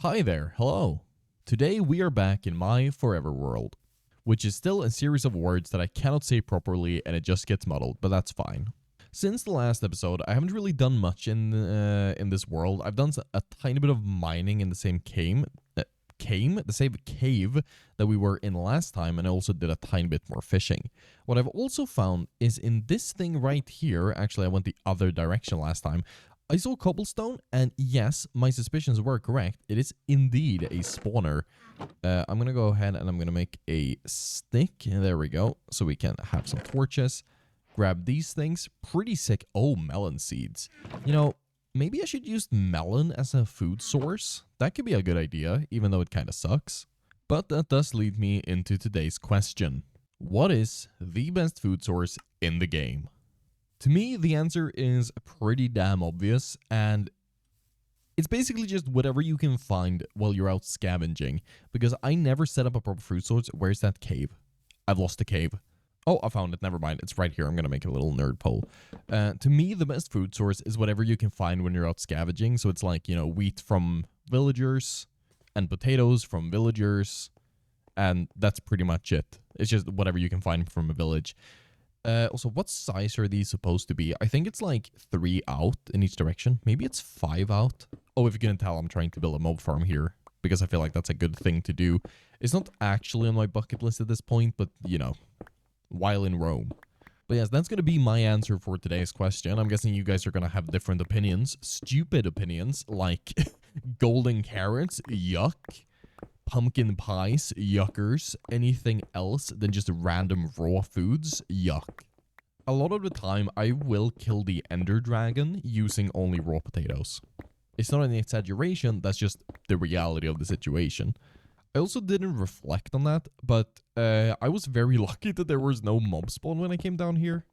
Hi there, hello. Today we are back in my forever world, which is still a series of words that I cannot say properly and it just gets muddled, but that's fine. Since the last episode, I haven't really done much in this world. I've done a tiny bit of mining in the same cave that we were in last time, and I also did a tiny bit more fishing. What I've also found is in this thing right here, actually I went the other direction last time, I saw cobblestone, and yes, my suspicions were correct. It is indeed a spawner. I'm going to go ahead and I'm going to make a stick. There we go. So we can have some torches. Grab these things. Pretty sick. Oh, melon seeds. You know, maybe I should use melon as a food source. That could be a good idea, even though it kind of sucks. But that does lead me into today's question. What is the best food source in the game? To me, the answer is pretty damn obvious, and it's basically just whatever you can find while you're out scavenging, because I never set up a proper food source. Where's that cave? I've lost the cave. Oh, I found it. Never mind. It's right here. I'm going to make a little nerd poll. To me, the best food source is whatever you can find when you're out scavenging. So it's like, you know, wheat from villagers and potatoes from villagers, and that's pretty much it. It's just whatever you can find from a village. Also, what size are these supposed to be? I think it's like 3 out in each direction. Maybe it's 5 out. Oh, if you can tell, I'm trying to build a mob farm here because I feel like that's a good thing to do. It's not actually on my bucket list at this point, but, you know, while in Rome. But yes, that's going to be my answer for today's question. I'm guessing you guys are going to have different opinions. Stupid opinions like golden carrots, yuck. Pumpkin pies, yuckers, anything else than just random raw foods, yuck. A lot of the time, I will kill the ender dragon using only raw potatoes. It's not an exaggeration, that's just the reality of the situation. I also didn't reflect on that, but I was very lucky that there was no mob spawn when I came down here.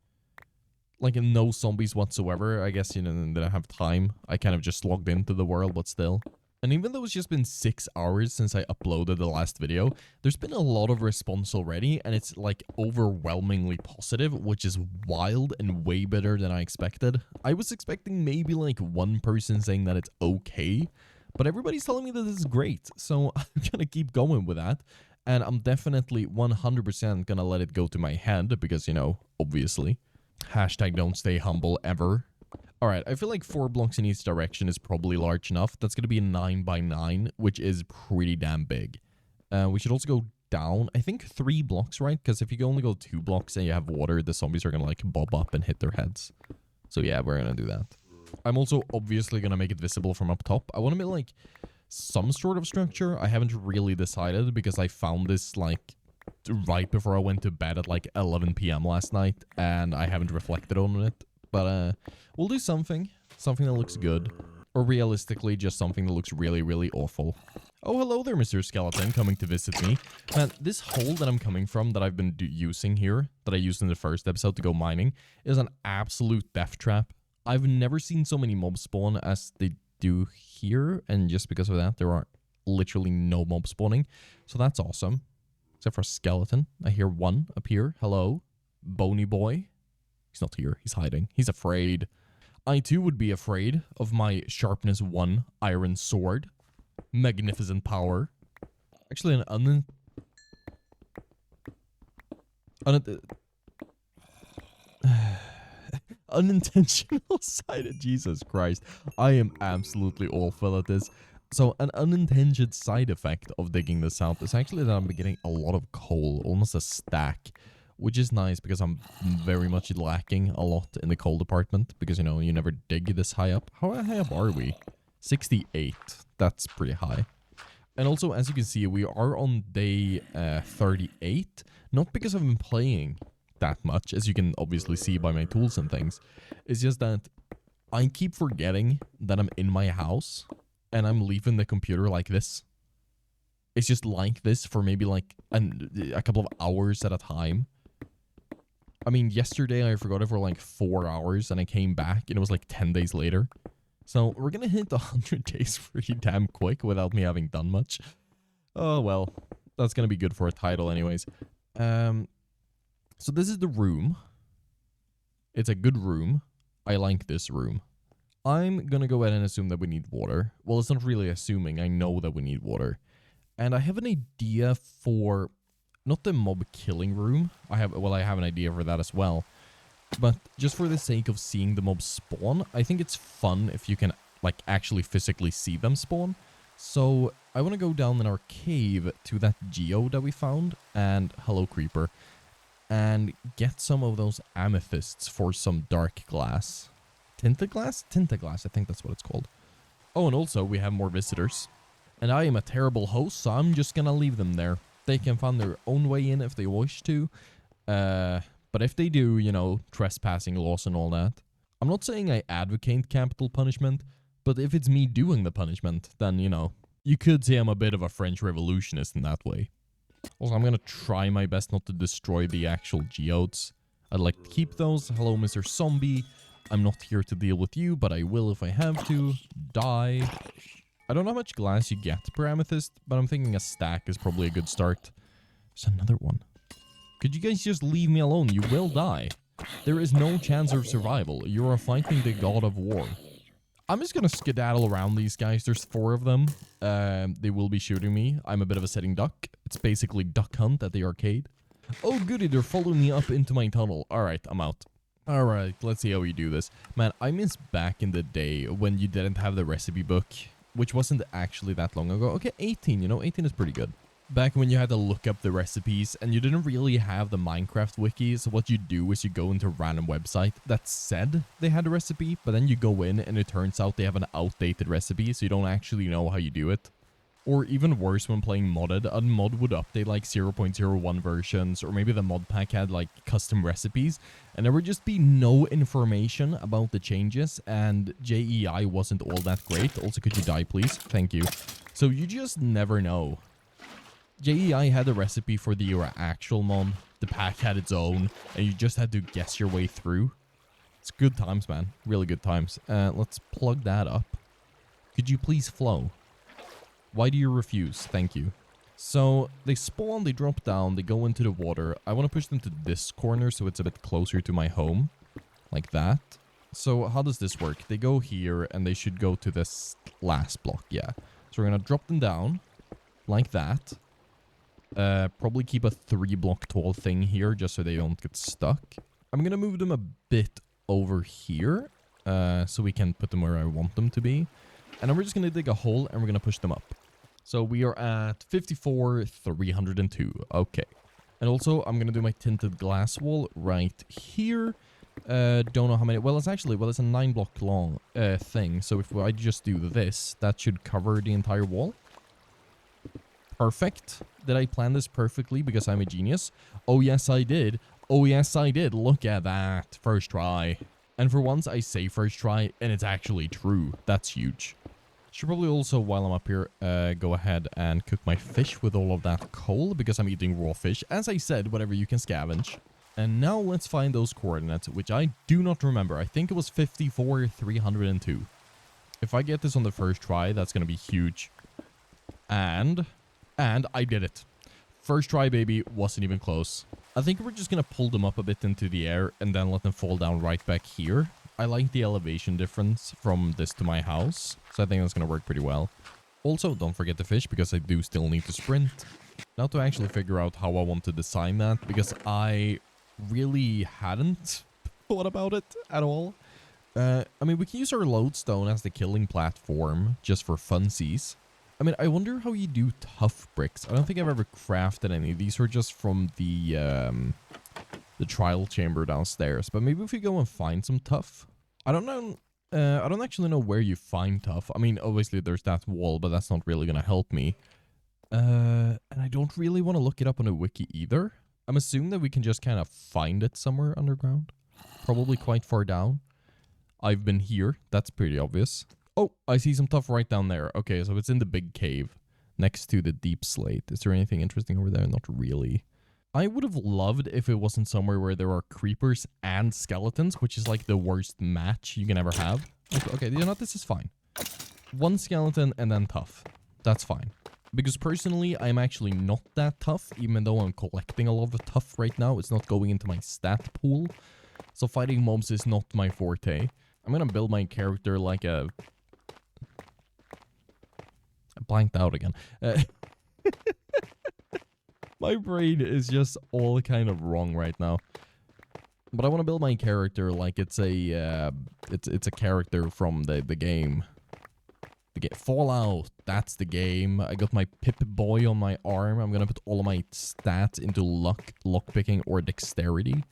Like, no zombies whatsoever. I guess, you know, didn't have time. I kind of just logged into the world, but still. And even though it's just been 6 hours since I uploaded the last video, there's been a lot of response already, and it's like overwhelmingly positive, which is wild and way better than I expected. I was expecting maybe like one person saying that it's okay, but everybody's telling me that this is great, so I'm gonna keep going with that. And I'm definitely 100% gonna let it go to my head, because, you know, obviously. Hashtag don't stay humble ever. Alright, I feel like 4 blocks in each direction is probably large enough. That's going to be a 9 by 9, which is pretty damn big. We should also go down, I think 3 blocks, right? Because if you only go 2 blocks and you have water, the zombies are going to like bob up and hit their heads. So yeah, we're going to do that. I'm also obviously going to make it visible from up top. I want to make like some sort of structure. I haven't really decided because I found this like right before I went to bed at like 11 p.m. last night, and I haven't reflected on it. But we'll do something that looks good, or realistically just something that looks really, really awful. Oh, hello there, Mr. Skeleton, coming to visit me. Man, this hole that I'm coming from that I've been using here, that I used in the first episode to go mining, is an absolute death trap. I've never seen so many mobs spawn as they do here, and just because of that, there are literally no mob spawning. So that's awesome. Except for a skeleton. I hear one up here. Hello, bony boy. He's not here. He's hiding. He's afraid. I too would be afraid of my sharpness 1 iron sword. Magnificent power. Actually, an unintentional side of Jesus Christ. I am absolutely awful at this. So an unintended side effect of digging this out is actually that I'm getting a lot of coal, almost a stack. Which is nice because I'm very much lacking a lot in the coal department. Because, you know, you never dig this high up. How high up are we? 68. That's pretty high. And also, as you can see, we are on day 38. Not because I've been playing that much, as you can obviously see by my tools and things. It's just that I keep forgetting that I'm in my house. And I'm leaving the computer like this. It's just like this for maybe like a couple of hours at a time. I mean, yesterday I forgot it for like 4 hours and I came back and it was like 10 days later. So we're going to hit 100 days pretty damn quick without me having done much. Oh, well, that's going to be good for a title anyways. So this is the room. It's a good room. I like this room. I'm gonna go ahead and assume that we need water. Well, it's not really assuming. I know that we need water. And I have an idea for... not the mob killing room. I have an idea for that as well. But just for the sake of seeing the mobs spawn, I think it's fun if you can, like, actually physically see them spawn. So I want to go down in our cave to that geode that we found. And hello, creeper. And get some of those amethysts for some dark glass. Tinted glass? Tinted glass, I think that's what it's called. Oh, and also we have more visitors. And I am a terrible host, so I'm just gonna leave them there. They can find their own way in if they wish to. But if they do, you know, trespassing laws and all that. I'm not saying I advocate capital punishment, but if it's me doing the punishment, then, you know, you could say I'm a bit of a French revolutionist in that way. Also, I'm gonna try my best not to destroy the actual geodes. I'd like to keep those. Hello, Mr. Zombie. I'm not here to deal with you, but I will if I have to. Die. I don't know how much glass you get per amethyst, but I'm thinking a stack is probably a good start. There's another one. Could you guys just leave me alone? You will die. There is no chance of survival. You are fighting the god of war. I'm just gonna skedaddle around these guys. There's 4 of them. They will be shooting me. I'm a bit of a sitting duck. It's basically Duck Hunt at the arcade. Oh goody, they're following me up into my tunnel. Alright, I'm out. Alright, let's see how we do this. Man, I miss back in the day when you didn't have the recipe book, which wasn't actually that long ago. Okay, 18, you know, 18 is pretty good. Back when you had to look up the recipes and you didn't really have the Minecraft wiki, so what you do is you go into a random website that said they had a recipe, but then you go in and it turns out they have an outdated recipe, so you don't actually know how you do it. Or even worse, when playing modded, a mod would update like 0.01 versions, or maybe the mod pack had like custom recipes, and there would just be no information about the changes, and JEI wasn't all that great. Also, could you die, please? Thank you. So you just never know. JEI had a recipe for the actual mod, the pack had its own, and you just had to guess your way through. It's good times, man. Really good times. Let's plug that up. Could you please flow? Why do you refuse? Thank you. So they spawn, they drop down, they go into the water. I want to push them to this corner so it's a bit closer to my home. Like that. So how does this work? They go here and they should go to this last block. Yeah. So we're going to drop them down like that. Probably keep a 3-block tall thing here just so they don't get stuck. I'm going to move them a bit over here so we can put them where I want them to be. And then we're just going to dig a hole and we're going to push them up. So we are at 54,302. Okay. And also, I'm going to do my tinted glass wall right here. Don't know how many. Well, it's a 9-block long thing. So if I just do this, that should cover the entire wall. Perfect. Did I plan this perfectly because I'm a genius? Oh, yes, I did. Oh, yes, I did. Look at that. First try. And for once, I say first try, and it's actually true. That's huge. Should probably also, while I'm up here, go ahead and cook my fish with all of that coal, because I'm eating raw fish. As I said, whatever you can scavenge. And now let's find those coordinates, which I do not remember. I think it was 54,302. If I get this on the first try, that's going to be huge. And I did it. First try, baby. Wasn't even close. I think we're just going to pull them up a bit into the air and then let them fall down right back here. I like the elevation difference from this to my house, so I think that's going to work pretty well. Also, don't forget the fish, because I do still need to sprint. Now to actually figure out how I want to design that, because I really hadn't thought about it at all. I mean, we can use our lodestone as the killing platform, just for funsies. I mean, I wonder how you do tough bricks. I don't think I've ever crafted any. These were just from the trial chamber downstairs. But maybe if we go and find some tough. I don't know. I don't actually know where you find tough. I mean, obviously there's that wall, but that's not really going to help me. And I don't really want to look it up on a wiki either. I'm assuming that we can just kind of find it somewhere underground. Probably quite far down. I've been here. That's pretty obvious. Oh, I see some tough right down there. Okay, so it's in the big cave next to the deep slate. Is there anything interesting over there? Not really. I would have loved if it wasn't somewhere where there are creepers and skeletons, which is like the worst match you can ever have. Okay, you know what? This is fine. One skeleton and then tough. That's fine. Because personally, I'm actually not that tough, even though I'm collecting a lot of tough right now. It's not going into my stat pool. So fighting mobs is not my forte. I'm gonna build my character like a... I blanked out again. My brain is just all kind of wrong right now. But I want to build my character like it's a character from the game. Fallout, that's the game. I got my Pip-Boy on my arm. I'm gonna put all of my stats into lockpicking, or dexterity.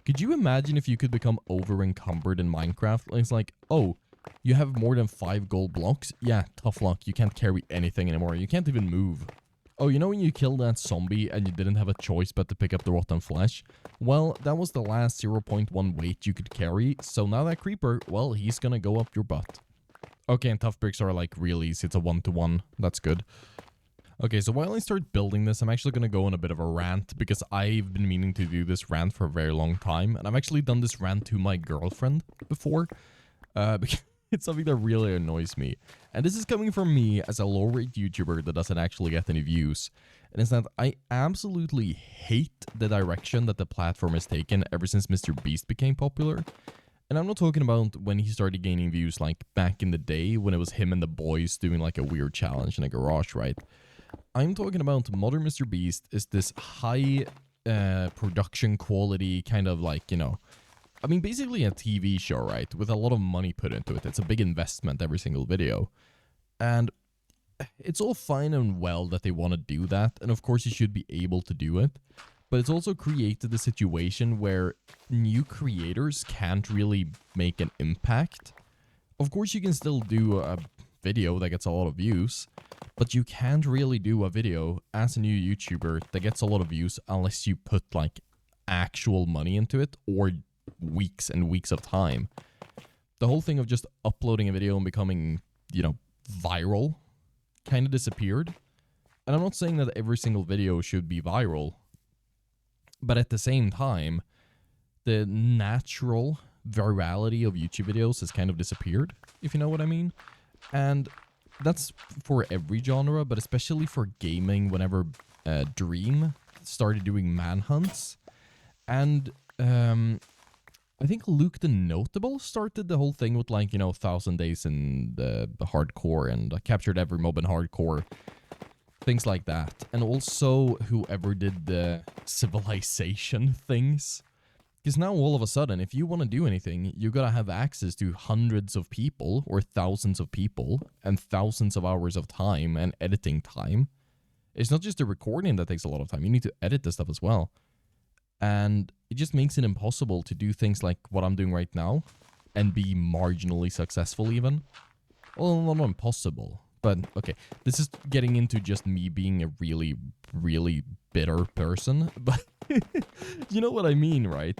Could you imagine if you could become over-encumbered in Minecraft? It's like, oh, you have more than 5 gold blocks? Yeah, tough luck. You can't carry anything anymore. You can't even move. Oh, you know when you killed that zombie and you didn't have a choice but to pick up the rotten flesh? Well, that was the last 0.1 weight you could carry, so now that creeper, well, he's gonna go up your butt. Okay, and tough bricks are like real easy. It's a 1-to-1. That's good. Okay, so while I start building this, I'm actually gonna go on a bit of a rant, because I've been meaning to do this rant for a very long time, and I've actually done this rant to my girlfriend before, because it's something that really annoys me. And this is coming from me as a low-rate YouTuber that doesn't actually get any views. And it's that I absolutely hate the direction that the platform has taken ever since Mr. Beast became popular. And I'm not talking about when he started gaining views like back in the day when it was him and the boys doing like a weird challenge in a garage, right? I'm talking about modern Mr. Beast is this high production quality kind of like, you know, I mean, basically a TV show, right? With a lot of money put into it. It's a big investment, every single video. And it's all fine and well that they want to do that. And of course, you should be able to do it. But it's also created a situation where new creators can't really make an impact. Of course, you can still do a video that gets a lot of views. But you can't really do a video as a new YouTuber that gets a lot of views unless you put like actual money into it, or weeks and weeks of time. The whole thing of just uploading a video and becoming, you know, viral kind of disappeared. And I'm not saying that every single video should be viral, but at the same time, the natural virality of YouTube videos has kind of disappeared, if you know what I mean. And that's for every genre, but especially for gaming, whenever Dream started doing manhunts. And I think Luke the Notable started the whole thing with, like, you know, 1,000 days in the hardcore, and captured every mob in hardcore. Things like that. And also whoever did the civilization things. Because now all of a sudden, if you want to do anything, you gotta have access to hundreds of people, or thousands of people, and thousands of hours of time and editing time. It's not just the recording that takes a lot of time. You need to edit this stuff as well. And it just makes it impossible to do things like what I'm doing right now and be marginally successful even. Well, not impossible, but okay. This is getting into just me being a really, really bitter person, but you know what I mean, right?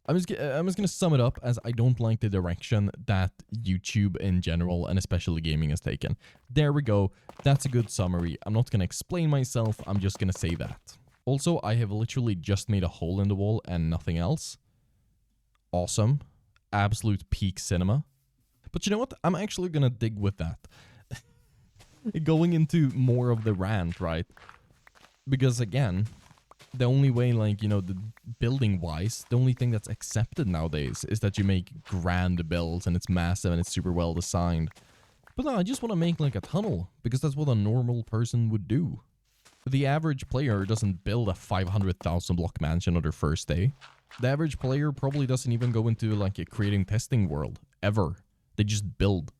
I'm just gonna sum it up as I don't like the direction that YouTube in general, and especially gaming, has taken. There we go. That's a good summary. I'm not gonna explain myself. I'm just gonna say that. Also, I have literally just made a hole in the wall and nothing else. Awesome. Absolute peak cinema. But you know what? I'm actually gonna dig with that. Going into more of the rant, right? Because again, the only way, like, you know, the building-wise, the only thing that's accepted nowadays is that you make grand builds and it's massive and it's super well designed. But no, I just want to make, like, a tunnel, because that's what a normal person would do. The average player doesn't build a 500,000 block mansion on their first day. The average player probably doesn't even go into, like, a creating testing world, ever. They just build.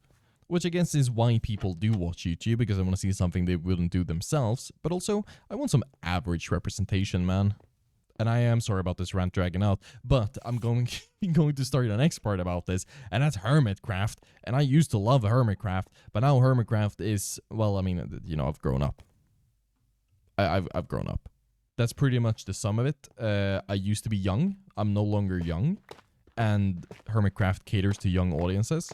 Which I guess is why people do watch YouTube, because I want to see something they wouldn't do themselves. But also, I want some average representation, man. And I am sorry about this rant dragging out, but I'm going to start the next part about this, and that's hermitcraft. And I used to love hermitcraft, but now hermitcraft is, well, I mean, you know, I've grown up. I've grown up. That's pretty much the sum of it. I used to be young. I'm no longer young. And hermitcraft caters to young audiences.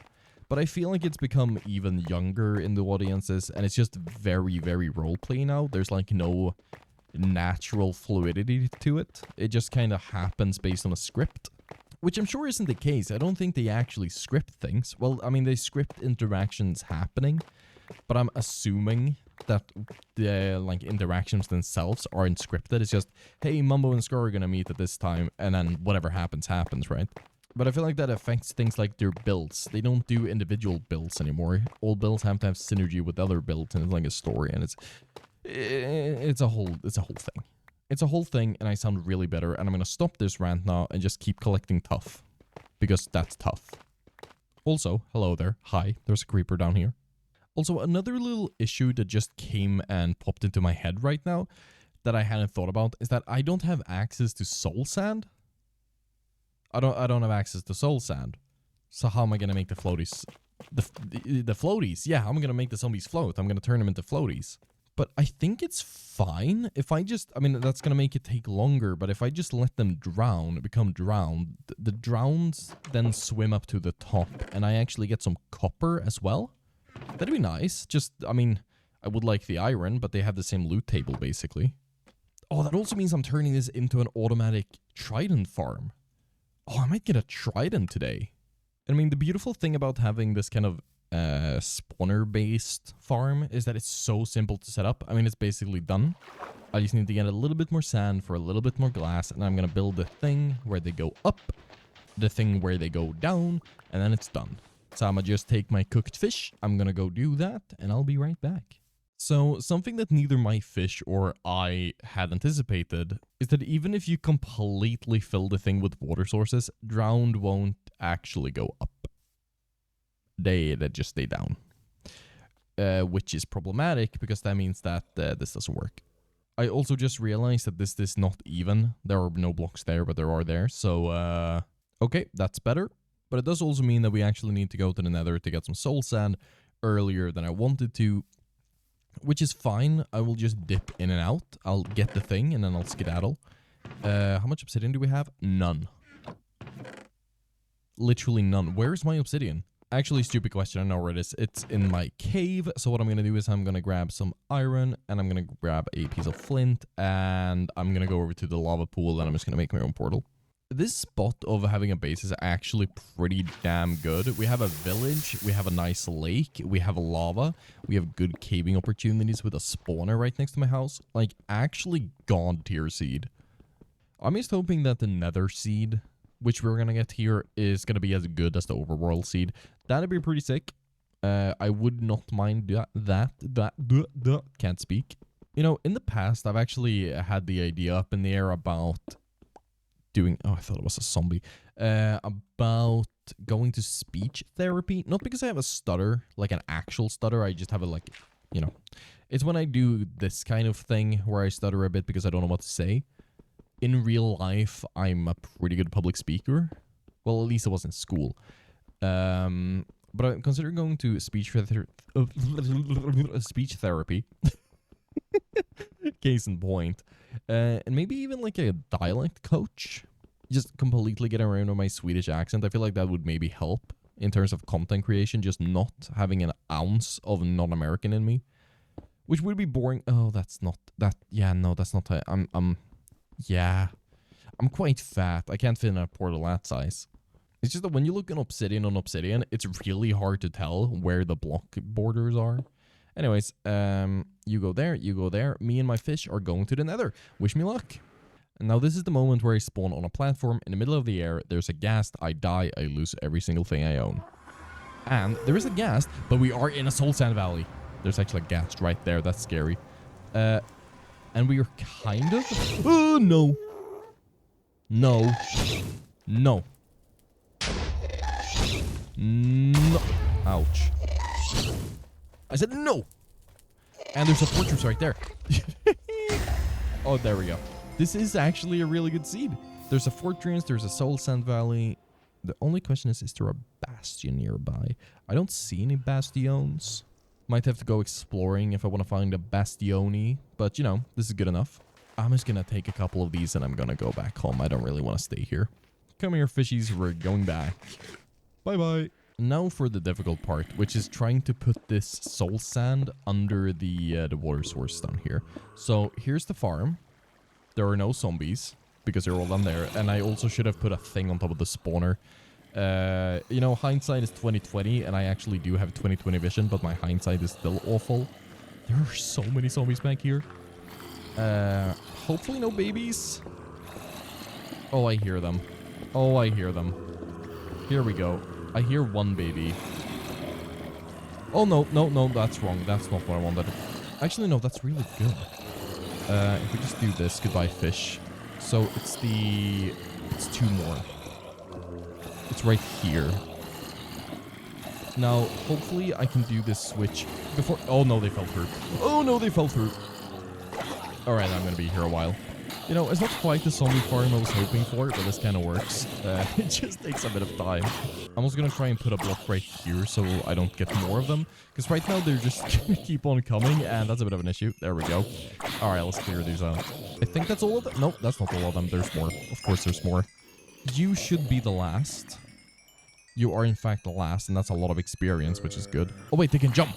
But I feel like it's become even younger in the audiences, and it's just very, very roleplay now. There's like no natural fluidity to it. It just kind of happens based on a script, which I'm sure isn't the case. I don't think they actually script things. Well, I mean, they script interactions happening, but I'm assuming that the like interactions themselves aren't scripted. It's just, hey, Mumbo and Scar are gonna meet at this time, and then whatever happens, happens, right? But I feel like that affects things like their builds. They don't do individual builds anymore. All builds have to have synergy with other builds, and it's like a story, and it's a whole thing. It's a whole thing, and I sound really bitter, and I'm gonna stop this rant now and just keep collecting tough. Because that's tough. Also, hello there. Hi, there's a creeper down here. Also, another little issue that just came and popped into my head right now that I hadn't thought about is that I don't have access to soul sand. I don't have access to soul sand. So how am I gonna make the floaties? The floaties? Yeah, I'm gonna make the zombies float. I'm gonna turn them into floaties. But I think it's fine if I just... I mean, that's gonna make it take longer, but if I just let them drown, become drowned, the drowns then swim up to the top, and I actually get some copper as well. That'd be nice. Just, I mean, I would like the iron, but they have the same loot table, basically. Oh, that also means I'm turning this into an automatic trident farm. Oh, I might get a trident today. I mean, the beautiful thing about having this kind of spawner-based farm is that it's so simple to set up. I mean, it's basically done. I just need to get a little bit more sand for a little bit more glass, and I'm going to build the thing where they go up, the thing where they go down, and then it's done. So I'm going to just take my cooked fish, I'm going to go do that, and I'll be right back. So, something that neither my fish or I had anticipated is that even if you completely fill the thing with water sources, drowned won't actually go up. They just stay down. Which is problematic because that means that this doesn't work. I also just realized that this is not even. There are no blocks there, but there are there. So, okay, that's better. But it does also mean that we actually need to go to the nether to get some soul sand earlier than I wanted to. Which is fine. I will just dip in and out. I'll get the thing and then I'll skedaddle. How much obsidian do we have? None. Literally none. Where's my obsidian? Actually, stupid question. I know where it is. It's in my cave. So what I'm going to do is I'm going to grab some iron and I'm going to grab a piece of flint and I'm going to go over to the lava pool and I'm just going to make my own portal. This spot of having a base is actually pretty damn good. We have a village, we have a nice lake, we have lava, we have good caving opportunities with a spawner right next to my house. Like, actually god tier seed. I'm just hoping that the nether seed, which we're gonna get here, is gonna be as good as the overworld seed. That'd be pretty sick. I would not mind that. Can't speak. You know, in the past, I've actually had the idea up in the air about... oh, I thought it was a zombie. About going to speech therapy. Not because I have a stutter, like an actual stutter. I just have a, like, you know. It's when I do this kind of thing where I stutter a bit because I don't know what to say. In real life, I'm a pretty good public speaker. Well, at least I was in school. But I'm considering going to speech therapy. Case in point. And maybe even like a dialect coach. Just completely get around with my Swedish accent. I feel like that would maybe help in terms of content creation. Just not having an ounce of non-American in me. Which would be boring. Oh, that's not... that. Yeah, no, that's not... yeah. I'm quite fat. I can't fit in a portal that size. It's just that when you look at obsidian on obsidian, it's really hard to tell where the block borders are. Anyways, you go there. Me and my fish are going to the nether. Wish me luck. And now this is the moment where I spawn on a platform in the middle of the air. There's a ghast. I die. I lose every single thing I own. And there is a ghast, but we are in a soul sand valley. There's actually a ghast right there. That's scary. And we are kind of... Oh, no. No. No. No. Ouch. I said no. And there's a fortress right there. Oh, there we go. This is actually a really good seed. There's a fortress. There's a soul sand valley. The only question is there a bastion nearby? I don't see any bastions. Might have to go exploring if I want to find a bastioni. But, you know, this is good enough. I'm just going to take a couple of these and I'm going to go back home. I don't really want to stay here. Come here, fishies. We're going back. Bye-bye. Now for the difficult part, which is trying to put this soul sand under the water source down here. So here's the farm. There are no zombies because they're all down there. And I also should have put a thing on top of the spawner. You know, hindsight is 20/20, and I actually do have 20/20 vision, but my hindsight is still awful. There are so many zombies back here. Hopefully no babies. Oh, I hear them. Oh, I hear them. Here we go. I hear one baby. Oh, no, no, no, that's wrong. That's not what I wanted. Actually, no, that's really good. If we just do this, goodbye fish. So it's two more. It's right here. Now, hopefully I can do this switch before... Oh, no, they fell through. Oh, no, they fell through. All right, I'm going to be here a while. You know, it's not quite the zombie farm I was hoping for, but this kind of works. It just takes a bit of time. I'm also going to try and put a block right here so I don't get more of them. Because right now they're just going to keep on coming, and that's a bit of an issue. There we go. All right, let's clear these out. I think that's all of them. Nope, that's not all of them. There's more. Of course there's more. You should be the last. You are, in fact, the last, and that's a lot of experience, which is good. Oh, wait, they can jump.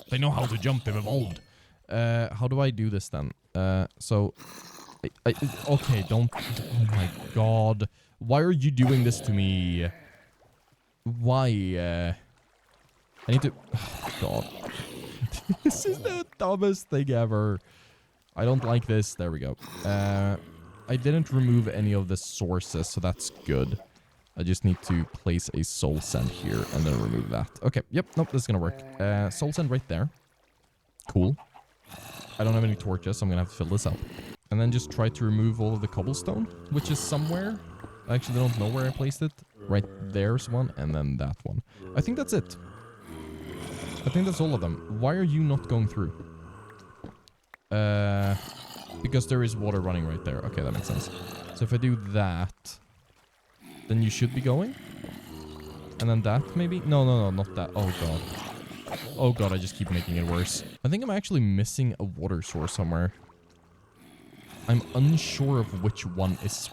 They know how to jump. They've evolved. How do I do this, then? Okay, don't... Oh, my God. Why are you doing this to me? Why? I need to... Oh, God. This is the dumbest thing ever. I don't like this. There we go. I didn't remove any of the sources, so that's good. I just need to place a soul sand here and then remove that. Okay, yep, nope, this is gonna work. Soul sand right there. Cool. I don't have any torches, so I'm gonna have to fill this up. And then just try to remove all of the cobblestone, which is somewhere. I actually don't know where I placed it. Right there's one, and then that one. I think that's it. I think that's all of them. Why are you not going through? Because there is water running right there. Okay, that makes sense. So if I do that... Then you should be going. And then that, maybe? No, no, no, not that. Oh, God. Oh, God, I just keep making it worse. I think I'm actually missing a water source somewhere. I'm unsure of which one is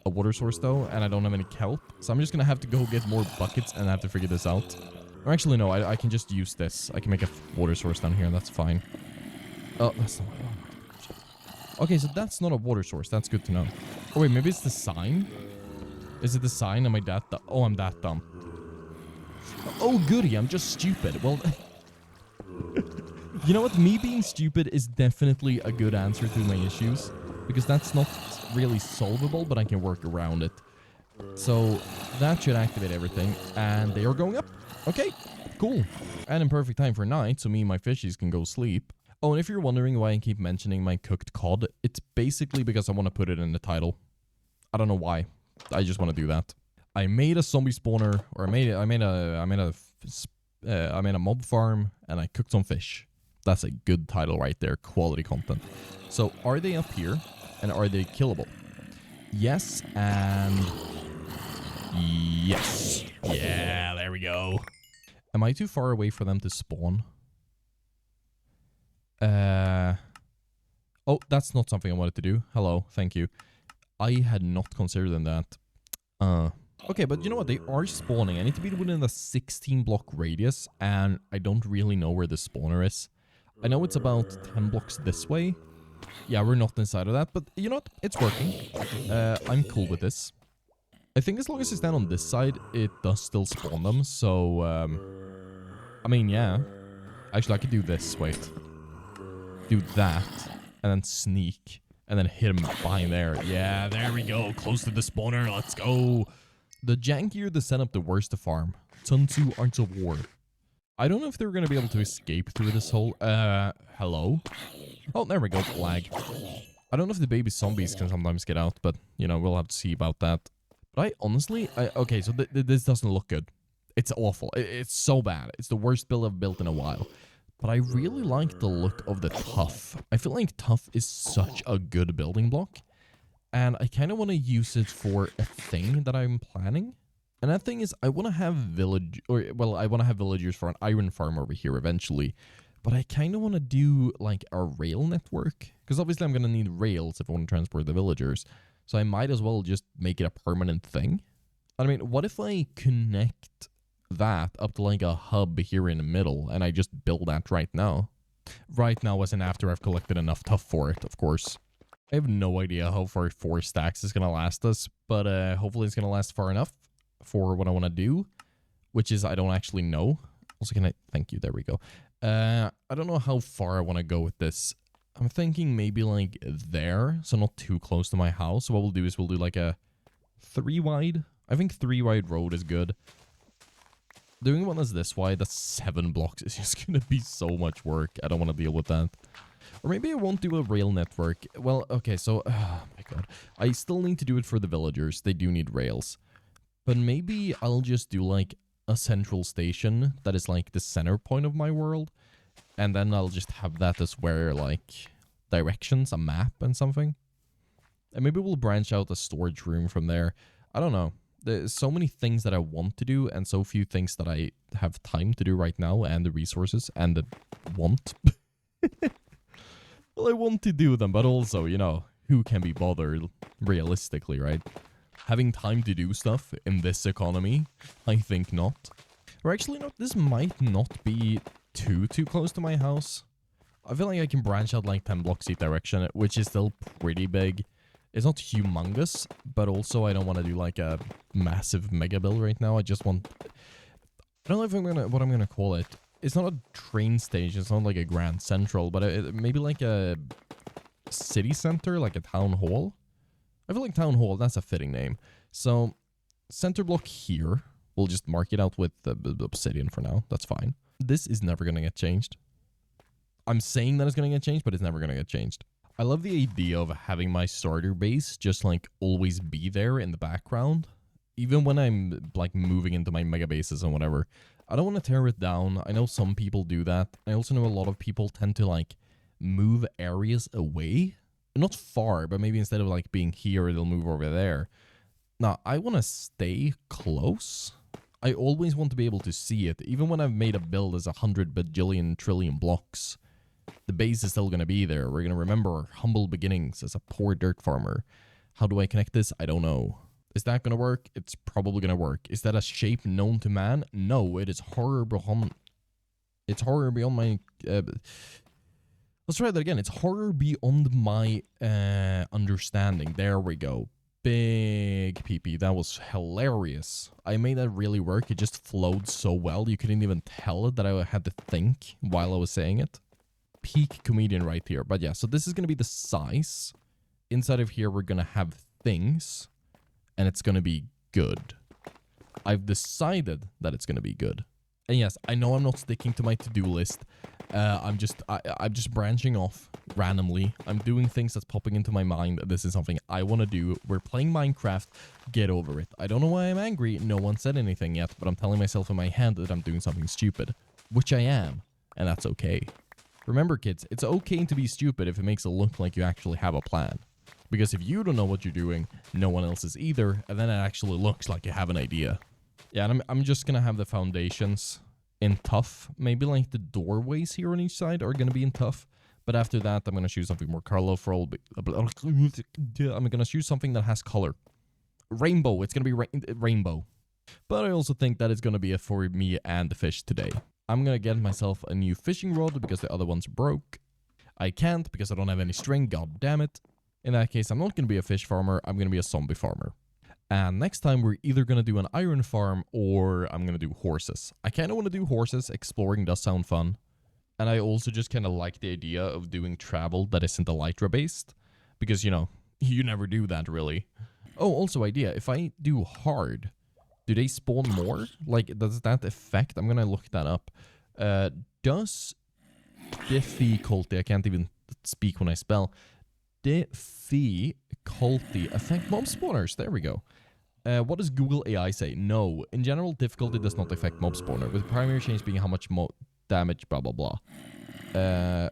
a water source, though, and I don't have any kelp. So I'm just going to have to go get more buckets and have to figure this out. Or actually, no, I can just use this. I can make a water source down here, and that's fine. Oh, that's not... Okay, so that's not a water source. That's good to know. Oh, wait, maybe it's the sign? Is it the sign? Am I that dumb? Oh, I'm that dumb. Oh, goody. I'm just stupid. Well, you know what? Me being stupid is definitely a good answer to my issues. Because that's not really solvable, but I can work around it. So that should activate everything. And they are going up. Okay, cool. And in perfect time for night, so me and my fishies can go sleep. Oh, and if you're wondering why I keep mentioning my cooked cod, it's basically because I want to put it in the title. I don't know why. I just want to do that. I made a zombie spawner, or I made a mob farm, and I cooked some fish. That's a good title right there. Quality content. So, are they up here, and are they killable? Yes, and yes. Yeah, there we go. Am I too far away for them to spawn? Oh, that's not something I wanted to do. Hello, thank you. I had not considered them that. Okay, but you know what? They are spawning. I need to be within the 16 block radius, and I don't really know where the spawner is. I know it's about 10 blocks this way. Yeah, we're not inside of that, but you know what? It's working. I'm cool with this. I think as long as I stand on this side, it does still spawn them, so, I mean, yeah. Actually, I could do this. Wait. Do that, and then sneak. And then hit him behind there. Yeah, there we go. Close to the spawner. Let's go. The jankier the setup, the worse the farm. Sun Tzu, Arts of War. I don't know if they're going to be able to escape through this hole. Hello? Oh, there we go. Lag. I don't know if the baby zombies can sometimes get out, but, you know, we'll have to see about that. But I honestly... okay, so this doesn't look good. It's awful. It's so bad. It's the worst build I've built in a while. But I really like the look of the tuff. I feel like tuff is such a good building block. And I kind of want to use it for a thing that I'm planning. And that thing is, I want to have I want to have villagers for an iron farm over here eventually. But I kind of want to do like a rail network. Because obviously I'm going to need rails if I want to transport the villagers. So I might as well just make it a permanent thing. I mean, what if I connect that up to like a hub here in the middle and I just build that right now? Right now as in after I've collected enough tuff for it, of course. I have no idea how far 4 stacks is going to last us, but hopefully it's going to last far enough for what I want to do, which is I don't actually know. Also, can I... Thank you. There we go. I don't know how far I want to go with this. I'm thinking maybe like there, so not too close to my house. So what we'll do is we'll do like a 3 wide I think 3 wide road is good. Doing one that's this wide, that's 7 blocks, is just gonna be so much work. I don't want to deal with that. Or maybe I won't do a rail network. Well, okay, so, oh my god. I still need to do it for the villagers. They do need rails. But maybe I'll just do, like, a central station that is, like, the center point of my world. And then I'll just have that as where, like, directions, a map and something. And maybe we'll branch out a storage room from there. I don't know. There's so many things that I want to do and so few things that I have time to do right now and the resources and the want. Well, I want to do them, but also, you know, who can be bothered realistically, right? Having time to do stuff in this economy, I think not. Or actually, no, this might not be too close to my house. I feel like I can branch out like 10 blocks each direction, which is still pretty big. It's not humongous, but also I don't want to do like a massive mega build right now. I just want... I don't know if what I'm gonna call it. It's not a train station. It's not like a Grand Central, but maybe like a city center, like a town hall. I feel like town hall, that's a fitting name. So, center block here. We'll just mark it out with the obsidian for now. That's fine. This is never gonna get changed. I'm saying that it's gonna get changed, but it's never gonna get changed. I love the idea of having my starter base just like always be there in the background. Even when I'm like moving into my mega bases and whatever. I don't want to tear it down. I know some people do that. I also know a lot of people tend to like move areas away. Not far, but maybe instead of like being here, they'll move over there. Now, I want to stay close. I always want to be able to see it. Even when I've made a build as 100 bajillion trillion blocks, the base is still going to be there. We're going to remember our humble beginnings as a poor dirt farmer. How do I connect this? I don't know. Is that going to work? It's probably going to work. Is that a shape known to man? No, it is horror beyond... It's horror beyond my... Let's try that again. It's horror beyond my understanding. There we go. Big PP. That was hilarious. I made that really work. It just flowed so well. You couldn't even tell that I had to think while I was saying it. Peak comedian right here. But yeah, so this is going to be the size. Inside of here, we're going to have things. And it's going to be good. I've decided that it's going to be good. And yes, I know I'm not sticking to my to-do list. I'm just branching off randomly. I'm doing things that's popping into my mind. This is something I want to do. We're playing Minecraft. Get over it. I don't know why I'm angry. No one said anything yet, but I'm telling myself in my head that I'm doing something stupid. Which I am. And that's okay. Remember, kids, it's okay to be stupid if it makes it look like you actually have a plan. Because if you don't know what you're doing, no one else is either, and then it actually looks like you have an idea. Yeah, and I'm just gonna have the foundations in tough. Maybe like the doorways here on each side are gonna be in tough. But after that, I'm gonna choose something more colorful. I'm gonna choose something that has color. Rainbow. It's gonna be rainbow. But I also think that it's gonna be for me and the fish today. I'm gonna get myself a new fishing rod because the other ones broke. I can't because I don't have any string. God damn it. In that case, I'm not going to be a fish farmer, I'm going to be a zombie farmer. And next time, we're either going to do an iron farm or I'm going to do horses. I kind of want to do horses, exploring does sound fun. And I also just kind of like the idea of doing travel that isn't elytra based. Because, you know, you never do that really. Oh, also idea, if I do hard, do they spawn more? Like, does that affect? I'm going to look that up. Does difficulty, I can't even speak when I spell... Difficulty affect mob spawners. There we go. What does Google AI say? No. In general, difficulty does not affect mob spawner, with the primary change being how much damage, blah, blah, blah.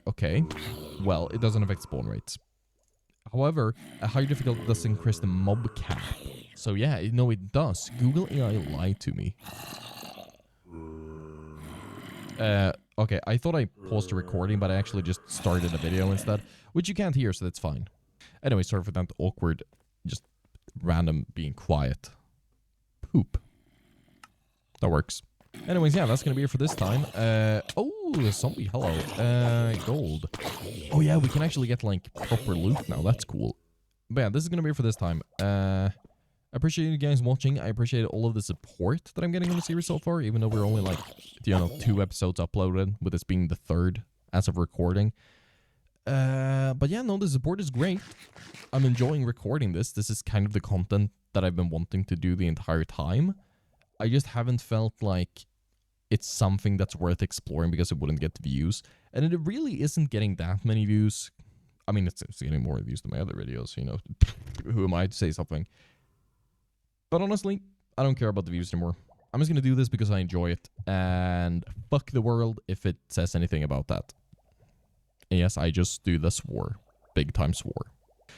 Okay. Well, it doesn't affect spawn rates. However, a higher difficulty does increase the mob cap. So yeah, no, it does. Google AI lied to me. Okay, I thought I paused the recording, but I actually just started a video instead, which you can't hear, so that's fine. Anyway, sorry for that awkward, just random being quiet. Poop. That works. Anyways, yeah, that's gonna be it for this time. Oh, zombie, hello. Gold. Oh yeah, we can actually get, like, proper loot now. That's cool. But yeah, this is gonna be it for this time. I appreciate you guys watching. I appreciate all of the support that I'm getting on the series so far, even though we're only, like, 2 episodes uploaded, with this being the 3rd as of recording. But yeah, no, the support is great. I'm enjoying recording this. This is kind of the content that I've been wanting to do the entire time. I just haven't felt like it's something that's worth exploring because it wouldn't get views. And it really isn't getting that many views. I mean, it's getting more views than my other videos, you know. Who am I to say something? But honestly, I don't care about the views anymore. I'm just going to do this because I enjoy it. And fuck the world if it says anything about that. And yes, I just do the swore. Big time swore.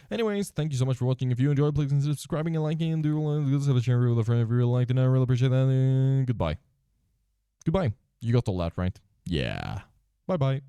Anyways, thank you so much for watching. If you enjoyed, please consider subscribing and liking, and do share with a friend if you really liked it. I really appreciate that. Goodbye. Goodbye. You got all that right? Yeah. Bye-bye.